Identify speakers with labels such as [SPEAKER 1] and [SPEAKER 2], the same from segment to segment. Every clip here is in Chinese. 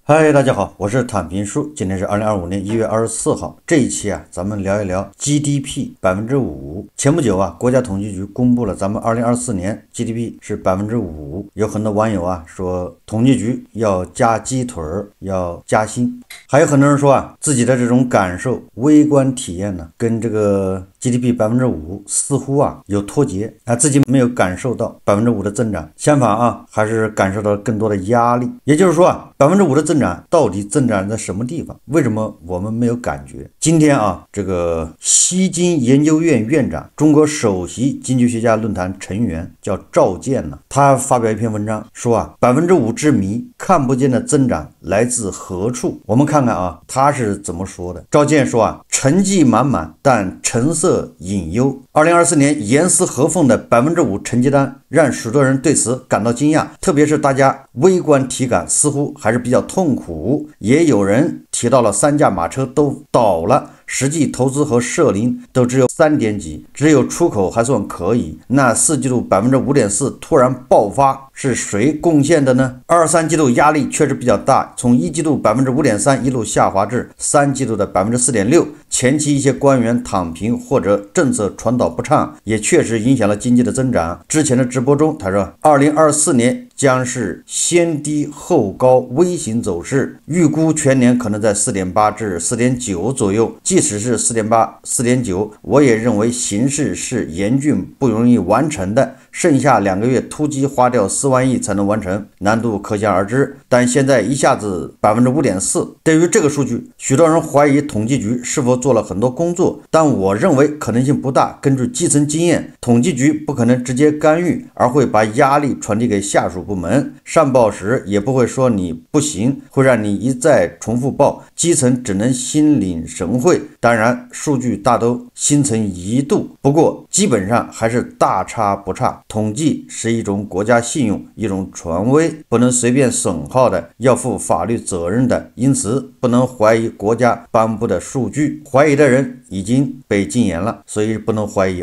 [SPEAKER 1] 嗨，大家好，我是坦平叔。今天是2025年1月24号。这一期咱们聊一聊 GDP5%。前不久国家统计局公布了咱们2024年 GDP 是5%。有很多网友说统计局要加鸡腿儿，要加薪。还有很多人说自己的这种感受、微观体验呢，跟这个 GDP5%似乎有脱节自己没有感受到5%的增长，相反还是感受到更多的压力。也就是说5%的增长到底增长在什么地方？为什么我们没有感觉？今天这个西京研究院院长、中国首席经济学家论坛成员叫赵健呢，他发表一篇文章说5%之谜，看不见的增长来自何处？我们看看他是怎么说的。赵健说成绩满满，但成色隐忧。2024年严丝合缝的5%成绩单，让许多人对此感到惊讶，特别是大家微观体感似乎还是比较痛苦。也有人提到了3驾马车都倒了，实际投资和社零都只有3点几，只有出口还算可以。那4季度5.4%突然爆发，是谁贡献的呢？2、3季度压力确实比较大，从1季度5.3%一路下滑至3季度的4.6%。前期一些官员躺平或者政策传导不畅，也确实影响了经济的增长。之前的直播中他说2024年将是先低后高微型走势，预估全年可能在4.8至4.9左右。即使是4.8、4.9，我也认为形势是严峻不容易完成的，剩下2个月突击花掉4万亿才能完成，难度可想而知。但现在一下子5.4%，对于这个数据，许多人怀疑统计局是否做了很多工作，但我认为可能性不大。根据基层经验，统计局不可能直接干预，而会把压力传递给下属部门，上报时也不会说你不行，会让你一再重复报，基层只能心领神会。当然数据大都心存疑度，不过基本上还是大差不差。统计是一种国家信用，一种权威，不能随便损耗的，要负法律责任的，因此不能怀疑国家颁布的数据，怀疑的人已经被禁言了，所以不能怀疑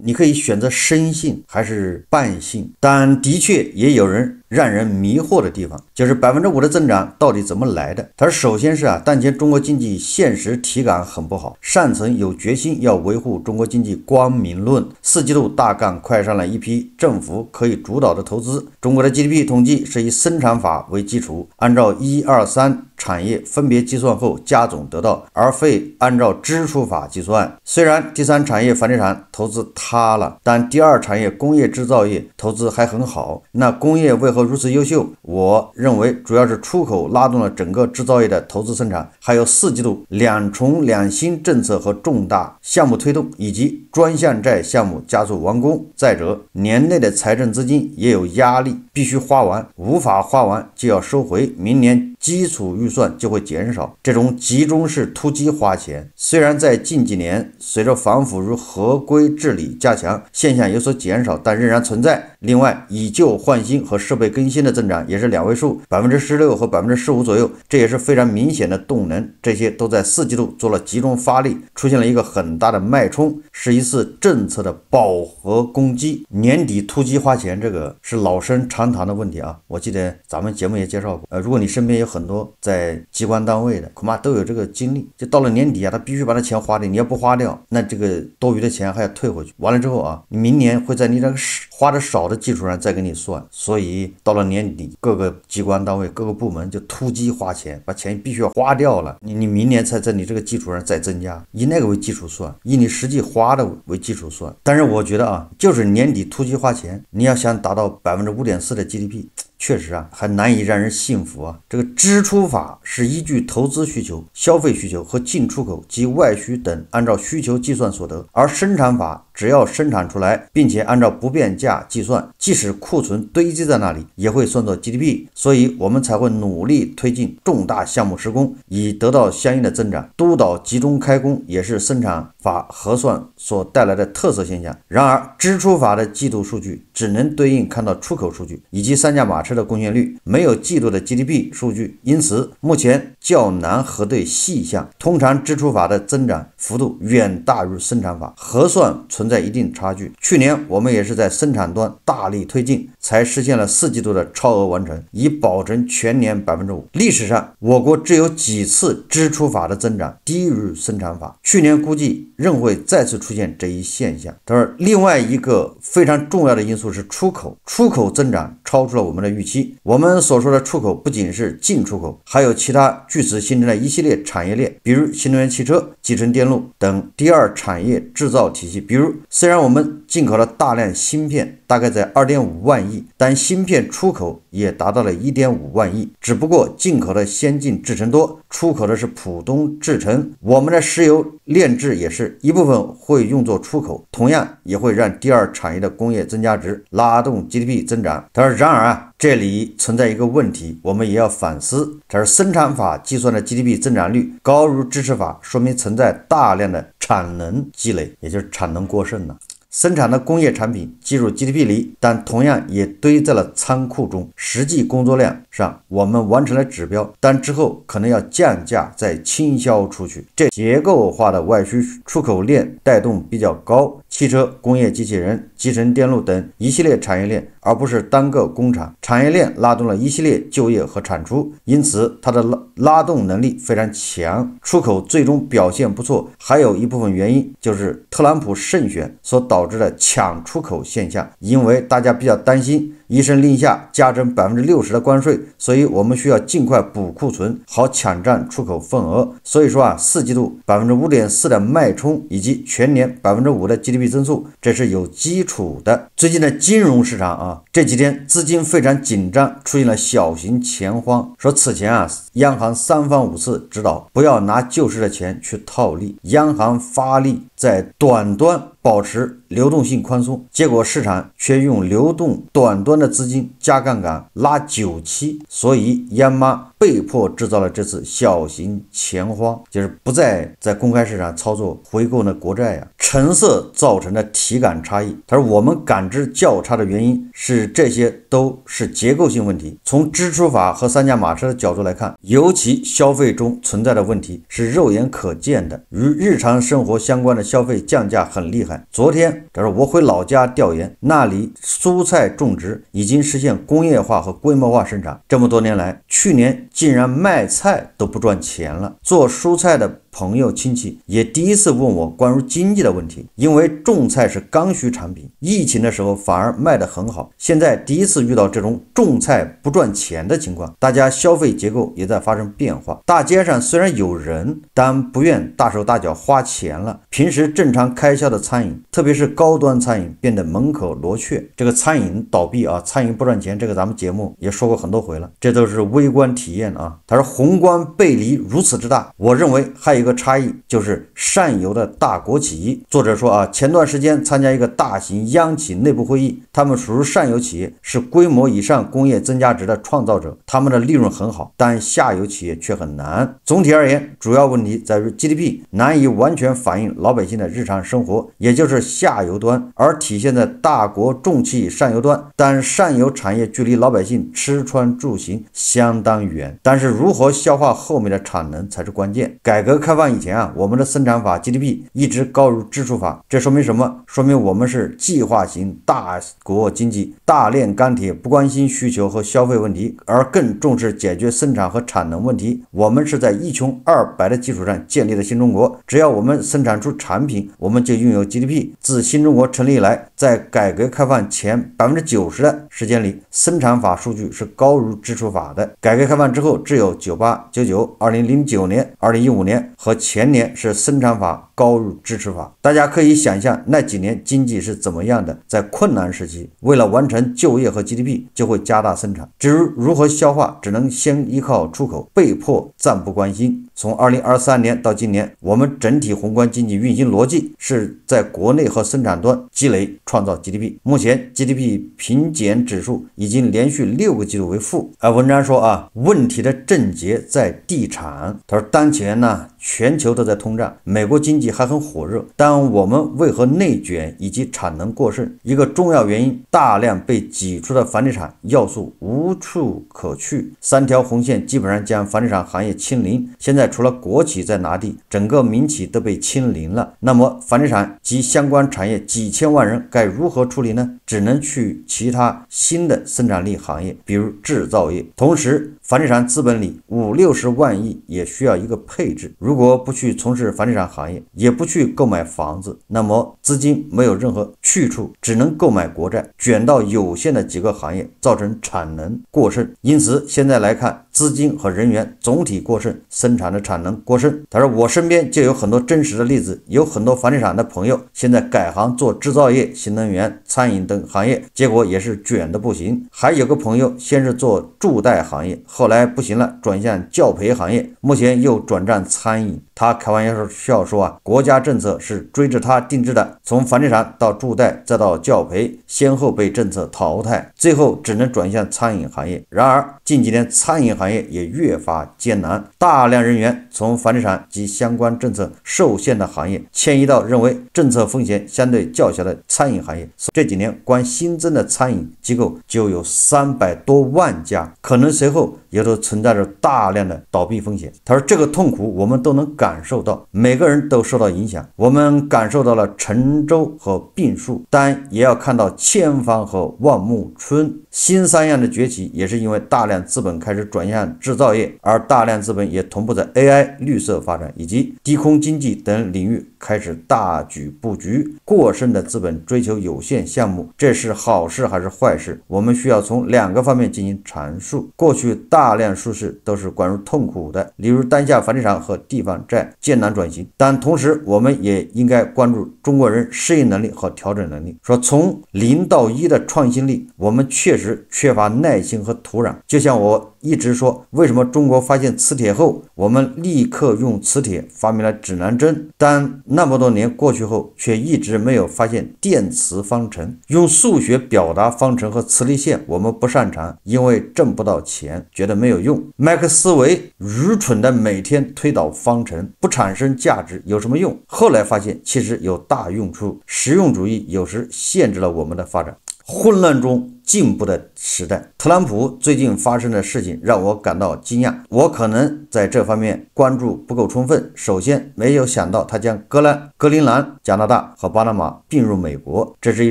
[SPEAKER 1] 你可以选择深信还是半信，但的确也有人让人迷惑的地方，就是5%的增长到底怎么来的？它首先是当前中国经济现实体感很不好，上层有决心要维护中国经济光明论。4季度大杠快上了一批政府可以主导的投资。中国的 GDP 统计是以生产法为基础，按照1、2、3产业分别计算后加总得到，而非按照支出法计算。虽然第3产业房地产投资塌了，但第2产业工业制造业投资还很好。那工业为何如此优秀？我认为主要是出口拉动了整个制造业的投资生产，还有4季度2重2新政策和重大项目推动，以及专项债项目加速完工。再者，年内的财政资金也有压力，必须花完，无法花完就要收回，明年基础预算就会减少。这种集中式突击花钱，虽然在近几年随着反腐如合规治理加强，现象有所减少，但仍然存在。另外，以旧换新和设备更新的增长也是2位数，16%和15%左右，这也是非常明显的动能。这些都在4季度做了集中发力，出现了一个很大的脉冲，是一次政策的饱和攻击。年底突击花钱，这个是老生常谈的问题我记得咱们节目也介绍过，如果你身边有很多在机关单位的，恐怕都有这个经历，就到了年底他必须把这钱花掉，你要不花掉，那这个多余的钱还要退回去，完了之后你明年会在你这个花的少的基础上再给你算。所以到了年底，各个机关单位各个部门就突击花钱，把钱必须要花掉了，你明年才在你这个基础上再增加，以那个为基础算，以你实际花的为基础算。但是我觉得就是年底突击花钱，你要想达到5.4%的 GDP，确实还难以让人信服这个支出法是依据投资需求、消费需求和进出口及外需等，按照需求计算所得，而生产法只要生产出来，并且按照不变价计算，即使库存堆积在那里，也会算作 GDP。所以我们才会努力推进重大项目施工，以得到相应的增长。督导集中开工也是生产法核算所带来的特色现象。然而，支出法的季度数据只能对应看到出口数据以及3驾马车的贡献率，没有季度的 GDP 数据，因此目前较难核对细项。通常支出法的增长幅度远大于生产法，核算存在一定差距。去年我们也是在生产端大力推进，才实现了4季度的超额完成，以保证全年 5%。历史上，我国只有几次支出法的增长低于生产法，去年估计仍会再次出现这一现象。当然，另外一个非常重要的因素是出口，出口增长超出了我们的预期。我们所说的出口不仅是进出口，还有其他据此形成的一系列产业链，比如新能源汽车、集成电路等第二产业制造体系。比如，虽然我们进口了大量芯片，大概在2.5万亿，但芯片出口也达到了1.5万亿，只不过进口的先进制程多，出口的是普通制程。我们的石油炼制也是一部分会用作出口，同样也会让第二产业的工业增加值拉动 GDP 增长。然而这里存在一个问题，我们也要反思，这是生产法计算的 GDP 增长率高于支持法，说明存在大量的产能积累，也就是产能过剩了。生产的工业产品计入 GDP 里，但同样也堆在了仓库中。实际工作量上，我们完成了指标，但之后可能要降价再倾销出去。这结构化的外需出口链带动比较高，汽车、工业机器人、集成电路等一系列产业链，而不是单个工厂。产业链拉动了一系列就业和产出，因此它的拉动能力非常强。出口最终表现不错，还有一部分原因就是特朗普胜选所导致的抢出口现象，因为大家比较担心一声令下加征 60% 的关税，所以我们需要尽快补库存，好抢占出口份额。所以说4季度 5.4% 的脉冲以及全年 5% 的 GDP 增速，这是有基础的。最近的金融市场这几天资金非常紧张，出现了小型钱荒。说此前央行3番5次指导不要拿救市的钱去套利，央行发力在短端保持流动性宽松，结果市场却用流动短端的资金加杠杆拉久期，所以央妈被迫制造了这次小型钱荒，就是不再在公开市场操作回购的国债成色造成的体感差异。他说我们感知较差的原因是这些都是结构性问题。从支出法和三驾马车的角度来看，尤其消费中存在的问题是肉眼可见的，与日常生活相关的消费降价很厉害。昨天他说我回老家调研，那里蔬菜种植已经实现工业化和规模化生产，这么多年来，去年竟然卖菜都不赚钱了。做蔬菜的朋友亲戚也第一次问我关于经济的问题，因为种菜是刚需产品，疫情的时候反而卖得很好，现在第一次遇到这种种菜不赚钱的情况，大家消费结构也在发生变化。大街上虽然有人，但不愿大手大脚花钱了，平时正常开销的餐饮，特别是高端餐饮变得门可罗雀。这个餐饮倒闭餐饮不赚钱，这个咱们节目也说过很多回了，这都是微观体验他说宏观背离如此之大，我认为还有一个差异，就是上游的大国企。作者说前段时间参加一个大型央企内部会议，他们属于上游企业，是规模以上工业增加值的创造者，他们的利润很好，但下游企业却很难。总体而言，主要问题在于 GDP 难以完全反映老百姓的日常生活，也就是下游端，而体现在大国重器上游端，但上游产业距离老百姓吃穿住行相当远，但是如何消化后面的产能才是关键。改革开放以前我们的生产法 GDP 一直高于支出法，这说明什么？说明我们是计划型大国经济，大炼钢铁，不关心需求和消费问题，而更重视解决生产和产能问题。我们是在一穷二白的基础上建立的新中国，只要我们生产出产品，我们就拥有 GDP。自新中国成立以来，在改革开放前 90% 的时间里，生产法数据是高于支出法的。改革开放之后，只有98、99、2009年、2015年和前年是生产法高于支持法。大家可以想象那几年经济是怎么样的。在困难时期，为了完成就业和 GDP， 就会加大生产，至于如何消化，只能先依靠出口，被迫暂不关心。从2023年到今年，我们整体宏观经济运行逻辑是在国内和生产端积累创造 GDP。 目前 GDP 平减指数已经连续6个季度为负。文章说问题的症结在地产。他说当前全球都在通胀，美国经济济还很火热，但我们为何内卷以及产能过剩？一个重要原因，大量被挤出的房地产要素无处可去，3条红线基本上将房地产行业清零。现在除了国企在拿地，整个民企都被清零了。那么房地产及相关产业几千万人该如何处理呢？只能去其他新的生产力行业，比如制造业。同时，房地产资本里50-60万亿也需要一个配置。如果不去从事房地产行业，也不去购买房子，那么资金没有任何去处，只能购买国债，卷到有限的几个行业，造成产能过剩。因此现在来看，资金和人员总体过剩，生产的产能过剩。他说我身边就有很多真实的例子，有很多房地产的朋友现在改行做制造业、新能源、餐饮等行业，结果也是卷的不行。还有个朋友先是做住贷行业，后来不行了，转向教培行业，目前又转战餐饮。他开玩笑说国家政策是追着他定制的，从房地产到住贷再到教培，先后被政策淘汰，最后只能转向餐饮行业。然而近几年餐饮行业也越发艰难，大量人员从房地产及相关政策受限的行业迁移到认为政策风险相对较小的餐饮行业。这几年光新增的餐饮机构就有300多万家，可能随后也都存在着大量的倒闭风险。他说这个痛苦我们都能感受到，每个人都受到影响。我们感受到了沉舟和病树，但也要看到千帆和万木春。新三样的崛起也是因为大量资本开始转向制造业，而大量资本也同步在 AI、绿色发展以及低空经济等领域开始大举布局。过剩的资本追求有限项目，这是好事还是坏事？我们需要从2个方面进行阐述。过去大量数事都是关于痛苦的，例如当下房地产和地方债艰难转型，但同时我们也应该关注中国人适应能力和调整能力。说从0到1的创新力，我们确实缺乏耐心和土壤。就像我一直说，为什么中国发现磁铁后，我们立刻用磁铁发明了指南针，但那么多年过去后，却一直没有发现电磁方程。用数学表达方程和磁力线我们不擅长，因为挣不到钱，觉得没有用。麦克斯韦愚蠢的每天推导方程，不产生价值有什么用？后来发现其实有大用处。实用主义有时限制了我们的发展。混乱中进步的时代，特朗普最近发生的事情让我感到惊讶。我可能在这方面关注不够充分。首先，没有想到他将格陵兰、加拿大和巴拿马并入美国，这是一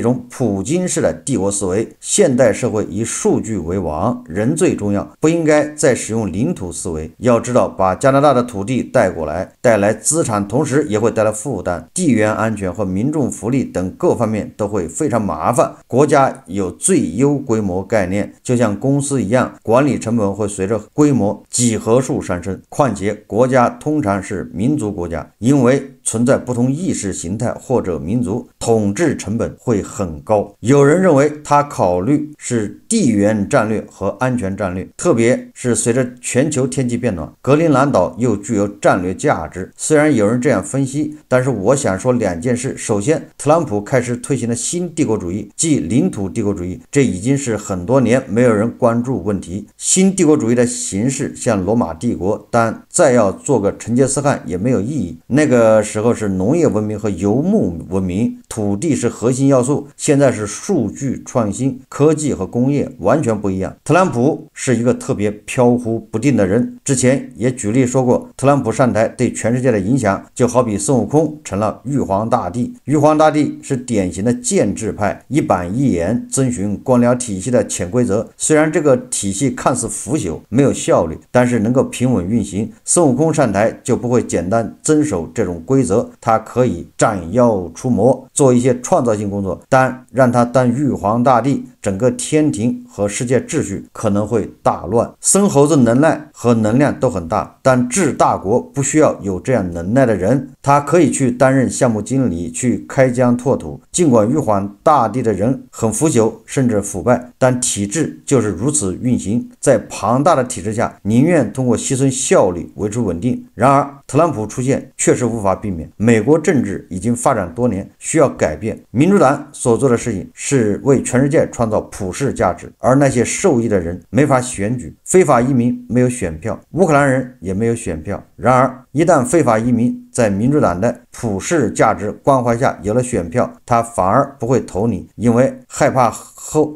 [SPEAKER 1] 种普京式的帝国思维。现代社会以数据为王，人最重要，不应该再使用领土思维。要知道，把加拿大的土地带过来，带来资产，同时也会带来负担，地缘安全和民众福利等各方面都会非常麻烦。国家有最优规模概念，就像公司一样，管理成本会随着规模几何数上升。况且国家通常是民族国家，因为存在不同意识形态或者民族，统治成本会很高。有人认为他考虑是地缘战略和安全战略，特别是随着全球天气变暖，格陵兰岛又具有战略价值。虽然有人这样分析，但是我想说2件事。首先，特朗普开始推行了新帝国主义，即领土帝国主义，这已经是很多年没有人关注问题。新帝国主义的形式像罗马帝国，但再要做个成吉思汗也没有意义。那个时候是农业文明和游牧文明，土地是核心要素，现在是数据创新、科技和工业，完全不一样。特朗普是一个特别飘忽不定的人，之前也举例说过，特朗普上台对全世界的影响就好比孙悟空成了玉皇大帝。玉皇大帝是典型的建制派，一板一眼，遵循官僚体系的潜规则。虽然这个体系看似腐朽没有效率，但是能够平稳运行。孙悟空上台就不会简单遵守这种规则，他可以斩妖除魔，做一些创造性工作，但让他当玉皇大帝，整个天庭和世界秩序可能会大乱。孙猴子能耐和能量都很大，但治大国不需要有这样能耐的人，他可以去担任项目经理，去开疆拓土。尽管玉皇大帝的人很腐朽甚至腐败，但体制就是如此运行，在庞大的体制下，宁愿通过牺牲效率维持稳定。然而特朗普出现确实无法避免，美国政治已经发展多年，需要改变。民主党所做的事情是为全世界创造普世价值，而那些受益的人没法选举，非法移民没有选票，乌克兰人也没有选票。然而，一旦非法移民在民主党的普世价值关怀下有了选票，他反而不会投你，因为害怕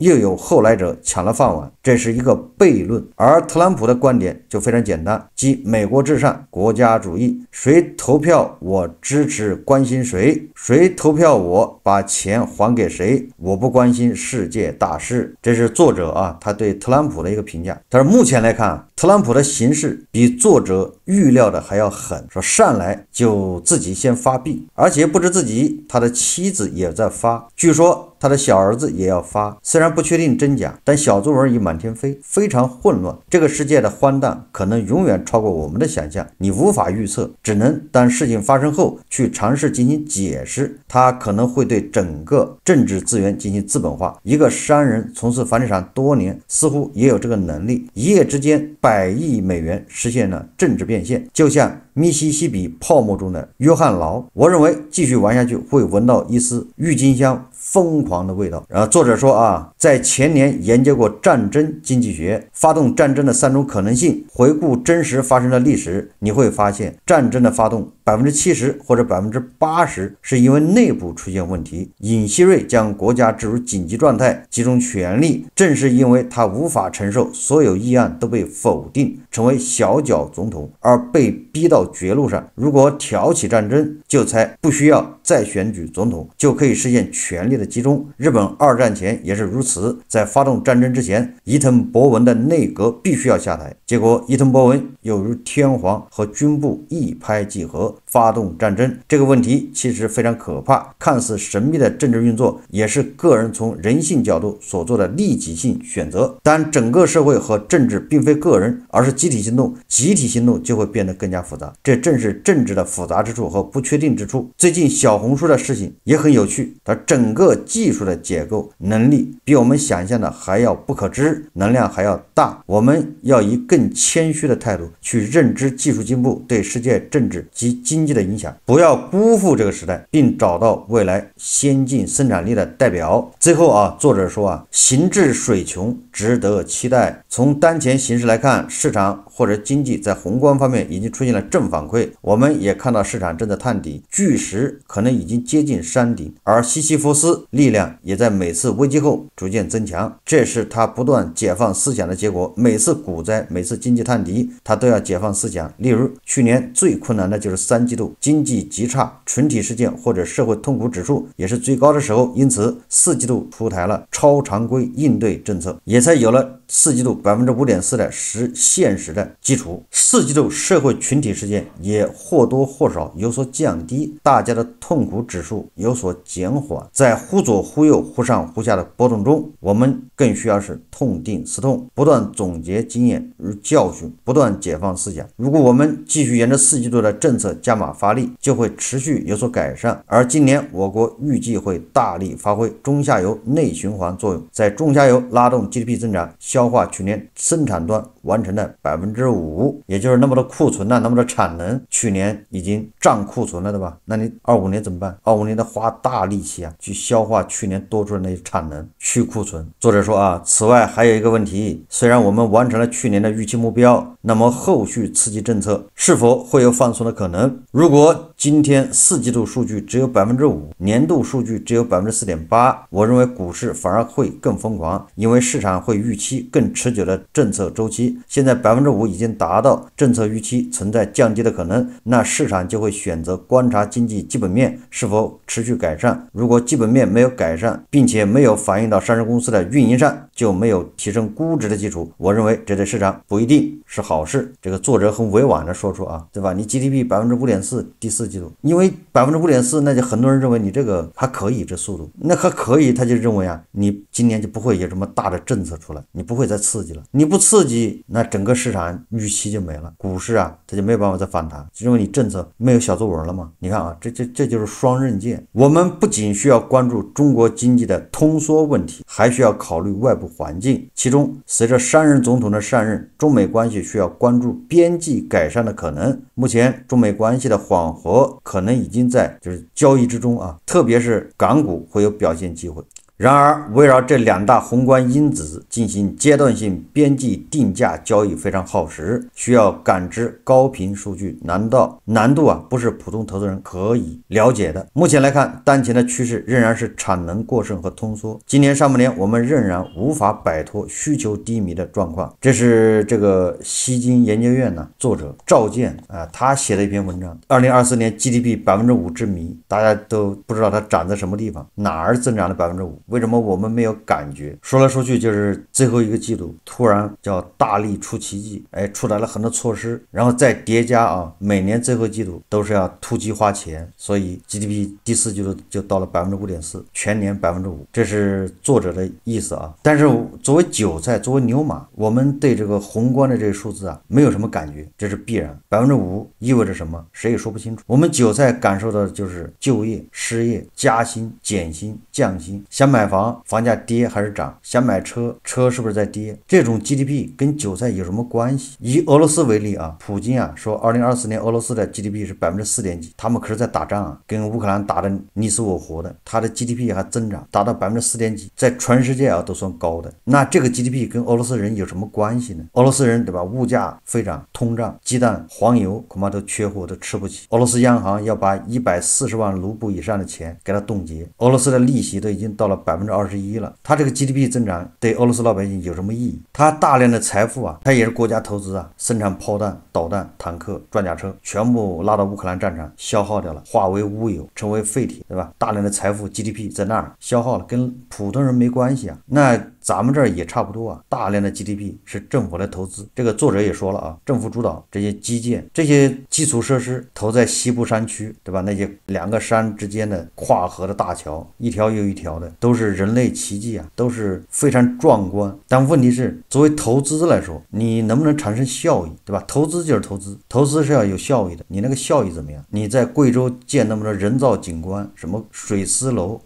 [SPEAKER 1] 又有后来者抢了饭碗，这是一个悖论。而特朗普的观点就非常简单，即美国至上，国家主义，谁投票我支持关心谁，谁投票我把钱还给谁，我不关心世界大事。这是作者他对特朗普的一个评价。但是目前来看，特朗普的行事比作者预料的还要狠，说上来就自己先发币，而且不止自己，他的妻子也在发，据说他的小儿子也要发，虽然不确定真假，但小作文已满天飞，非常混乱。这个世界的荒诞可能永远超过我们的想象，你无法预测，只能当事情发生后去尝试进行解释。它可能会对整个政治资源进行资本化。一个商人从事房地产多年，似乎也有这个能力，一夜之间100亿美元实现了政治变现，就像密西西比泡沫中的约翰劳。我认为继续玩下去会闻到一丝郁金香疯狂的味道。然后作者说在前年研究过战争经济学，发动战争的3种可能性，回顾真实发生的历史，你会发现战争的发动70%或者80%是因为内部出现问题。尹锡悦将国家置入紧急状态，集中权力，正是因为他无法承受所有议案都被否定，成为小角总统，而被逼到绝路上。如果挑起战争，就才不需要再选举总统，就可以实现权力的集中。日本2战前也是如此，在发动战争之前，伊藤博文的内阁必须要下台，结果伊藤博文有如天皇和军部一拍即合，发动战争。这个问题其实非常可怕，看似神秘的政治运作也是个人从人性角度所做的利己性选择。但整个社会和政治并非个人，而是集体行动，集体行动就会变得更加复杂，这正是政治的复杂之处和不确定之处。最近小红书的事情也很有趣，它整个技术的结构能力比我们想象的还要不可知，能量还要大。我们要以更谦虚的态度去认知技术进步对世界政治及经济的影响，不要辜负这个时代，并找到未来先进生产力的代表。最后作者说行至水穷，值得期待。从当前形势来看，市场或者经济在宏观方面已经出现了正反馈，我们也看到市场正在探底，巨石可能已经接近山顶，而西西弗斯力量也在每次危机后逐渐增强，这是他不断解放思想的结果。每次股灾，每次经济探底，他都要解放思想。例如去年最困难的就是3季度，经济极差，群体事件或者社会痛苦指数也是最高的时候，因此4季度出台了超常规应对政策，也才有了4季度5.4%的现实的基础。4季度社会群体事件也或多或少有所降低，大家的痛苦指数有所减缓。在忽左忽右忽上忽下的波动中，我们更需要是痛定思痛，不断总结经验与教训，不断解放思想。如果我们继续沿着4季度的政策加码发力，就会持续有所改善。而今年我国预计会大力发挥中下游内循环作用，在中下游拉动 GDP 增长，消化去年生产端完成的5%，也就是那么多库存那么多产能，去年已经涨库存了，对吧？那你25年怎么办？25年得花大力气去消化去年多出的那些产能，去库存。作者说此外还有一个问题，虽然我们完成了去年的预期目标，那么后续刺激政策是否会有放松的可能？如果今天4季度数据只有5%，年度数据只有4.8%，我认为股市反而会更疯狂，因为市场会预期更持久的政策周期。现在5%已经达到政策预期存在降低的可能，那市场就会选择观察经济基本面是否持续改善。如果基本面没有改善，并且没有反映到上市公司的运营上，就没有提升估值的基础。我认为这对市场不一定是好事。这个作者很委婉的说出对吧？你 GDP 5.4%，第4季度，因为5.4%，那就很多人认为你这个还可以，这速度那还可以，他就认为你今年就不会有这么大的政策出来，你不会再刺激了。你不刺激，那整个市场预期就没了，股市它就没有办法再反弹，因为你政策没有小作文了嘛。你看这就是双刃剑。我们不仅需要关注中国经济的通缩问题，还需要考虑外部环境。其中，随着商人总统的上任，中美关系需要关注边际改善的可能。目前，中美关系的缓和可能已经在交易之中特别是港股会有表现机会。然而，围绕这两大宏观因子进行阶段性边际定价交易非常耗时，需要感知高频数据，难度不是普通投资人可以了解的。目前来看，当前的趋势仍然是产能过剩和通缩。今年上半年，我们仍然无法摆脱需求低迷的状况。这是这个西京研究院作者赵健他写的一篇文章，2024年 GDP 5%之谜，大家都不知道它涨在什么地方，哪儿增长了5%，为什么我们没有感觉？说来说去就是最后一个季度突然叫大力出奇迹，出来了很多措施，然后再叠加每年最后季度都是要突击花钱，所以 GDP 第4季度就到了5.4%，全年5%，这是作者的意思啊。但是作为韭菜，作为牛马，我们对这个宏观的这个数字没有什么感觉，这是必然。5%意味着什么？谁也说不清楚。我们韭菜感受到的就是就业、失业、加薪、减薪、降薪，想买房，房价跌还是涨？想买车，车是不是在跌？这种 GDP 跟韭菜有什么关系？以俄罗斯为例普京说2024年俄罗斯的 GDP 是4.点几，他们可是在打仗跟乌克兰打的你死我活的，他的 GDP 还增长达到4点几，在全世界都算高的。那这个 GDP 跟俄罗斯人有什么关系呢？俄罗斯人对吧？物价飞涨，通胀，鸡蛋、黄油恐怕都缺货，都吃不起。俄罗斯央行要把140万卢布以上的钱给它冻结，俄罗斯的利息都已经到了21%了。它这个 GDP 增长对俄罗斯老百姓有什么意义？它大量的财富它也是国家投资生产炮弹、导弹、坦克、装甲车，全部拉到乌克兰战场消耗掉了，化为乌有，成为废铁，对吧？大量的财富 GDP 在那儿消耗了，跟普通人没关系那咱们这儿也差不多大量的 GDP 是政府来投资。这个作者也说了政府主导这些基建、这些基础设施投在西部山区，对吧？那些2个山之间的跨河的大桥，一条又一条的，都是人类奇迹都是非常壮观。但问题是，作为投资来说，你能不能产生效益，对吧？投资就是投资，投资是要有效益的，你那个效益怎么样？你在贵州建那么多人造景观，什么水丝楼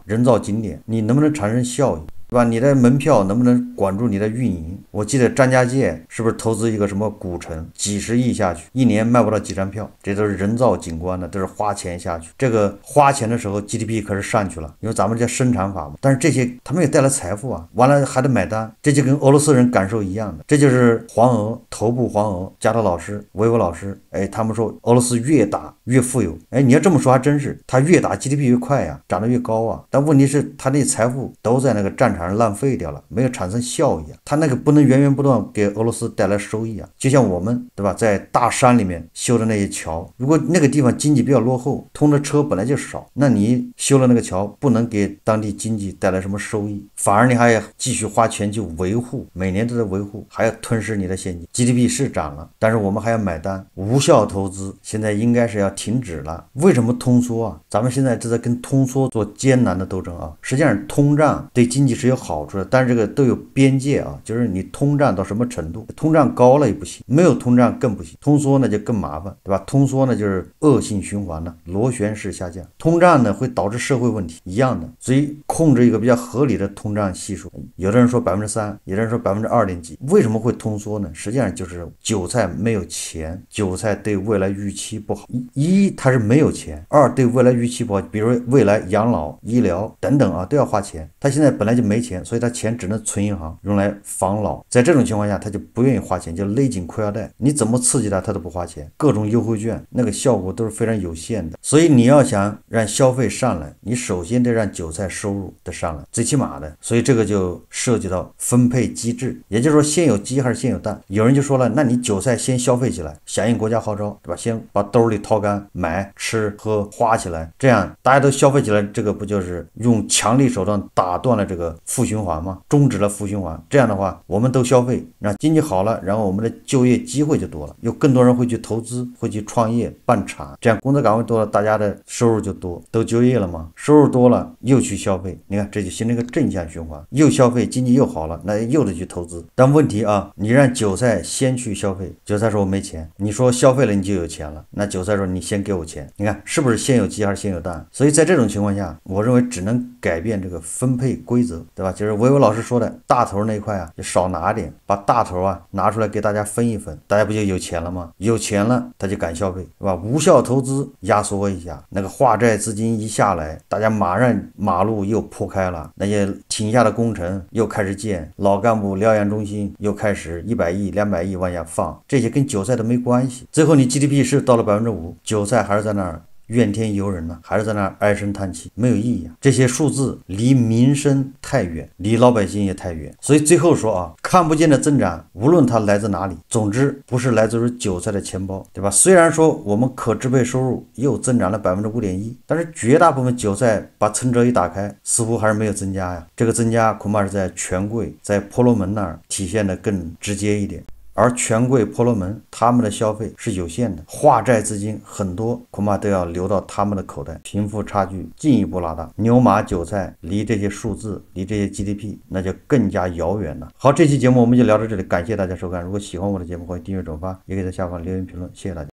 [SPEAKER 1] 人造景点，你能不能产生效益？对吧？你的门票能不能管住你的运营？我记得张家界是不是投资一个什么古城，几十亿下去，一年卖不到几张票，这都是人造景观的，都是花钱下去。这个花钱的时候 GDP 可是上去了，因为咱们叫生产法嘛。但是这些他们也带来财富完了还得买单，这就跟俄罗斯人感受一样的。这就是黄俄头部黄俄加特老师、维吾老师，他们说俄罗斯越打越富有。你要这么说还真是，他越打 GDP 越快长得越高但问题是他那财富都在那个战场上浪费掉了，没有产生效益他那个不能源源不断给俄罗斯带来收益就像我们对吧，在大山里面修的那些桥，如果那个地方经济比较落后，通的车本来就少，那你修了那个桥不能给当地经济带来什么收益，反而你还要继续花钱去维护，每年都在维护，还要吞噬你的现金。 GDP 是涨了，但是我们还要买单，无效投资现在应该是要停止了。为什么通缩咱们现在正在跟通缩做艰难的斗争实际上通胀对经济是有好处的，但是这个都有边界就是你通胀到什么程度，通胀高了也不行，没有通胀更不行，通缩呢就更麻烦，对吧？通缩呢就是恶性循环螺旋式下降，通胀呢会导致社会问题一样的，所以控制一个比较合理的通胀系数。有的人说3%，有的人说2点几，为什么会通缩呢？实际上就是韭菜没有钱，韭菜对未来预期不好，一他是没有钱，二对未来预期不好，比如未来养老、医疗等等都要花钱，他现在本来就没钱，所以他钱只能存银行用来防老，在这种情况下他就不愿意花钱，就勒紧裤腰带，你怎么刺激他都不花钱，各种优惠券那个效果都是非常有限的。所以你要想让消费上来，你首先得让韭菜收入得上来，最起码的。所以这个就涉及到分配机制，也就是说先有鸡还是先有蛋。有人就说了，那你韭菜先消费起来，响应国家号召，对吧？先把兜里掏干，买吃喝花起来，这样大家都消费起来，这个不就是用强力手段打断了这个负循环吗？终止了负循环。这样的话我们都消费，那经济好了，然后我们的就业机会就多了，有更多人会去投资，会去创业办厂，这样工作岗位多了，大家的收入就多，都就业了嘛，收入多了又去消费，你看这就形成一个正向循环，又消费经济又好了，那又得去投资。但问题你让韭菜先去消费，韭菜说我没钱，你说消费了你就有钱了，那韭菜说你先给我钱，你看是不是先有鸡还是先有蛋？所以在这种情况下，我认为只能改变这个分配规则，对吧？就是维维老师说的大头那一块啊，就少拿点，把大头啊拿出来给大家分一分，大家不就有钱了吗？有钱了他就敢消费，是吧？无效投资压缩一下，那个化债资金一下来，大家马上马路又铺开了，那些停下的工程又开始建，老干部疗养中心又开始100亿、200亿往下放，这些跟韭菜都没关系。最后你 GDP 是到了5%，韭菜还是在那儿怨天尤人呢，还是在那唉声叹气，没有意义啊！这些数字离民生太远，离老百姓也太远。所以最后说啊，看不见的增长，无论它来自哪里，总之不是来自于韭菜的钱包，对吧？虽然说我们可支配收入又增长了5.1%，但是绝大部分韭菜把存折一打开，似乎还是没有增加呀。这个增加恐怕是在权贵、在婆罗门那儿体现的更直接一点。而权贵婆罗门他们的消费是有限的，化债资金很多，恐怕都要流到他们的口袋，贫富差距进一步拉大，牛马韭菜离这些数字，离这些 GDP 那就更加遥远了。好，这期节目我们就聊到这里，感谢大家收看。如果喜欢我的节目，欢迎订阅转发，也可以在下方留言评论，谢谢大家。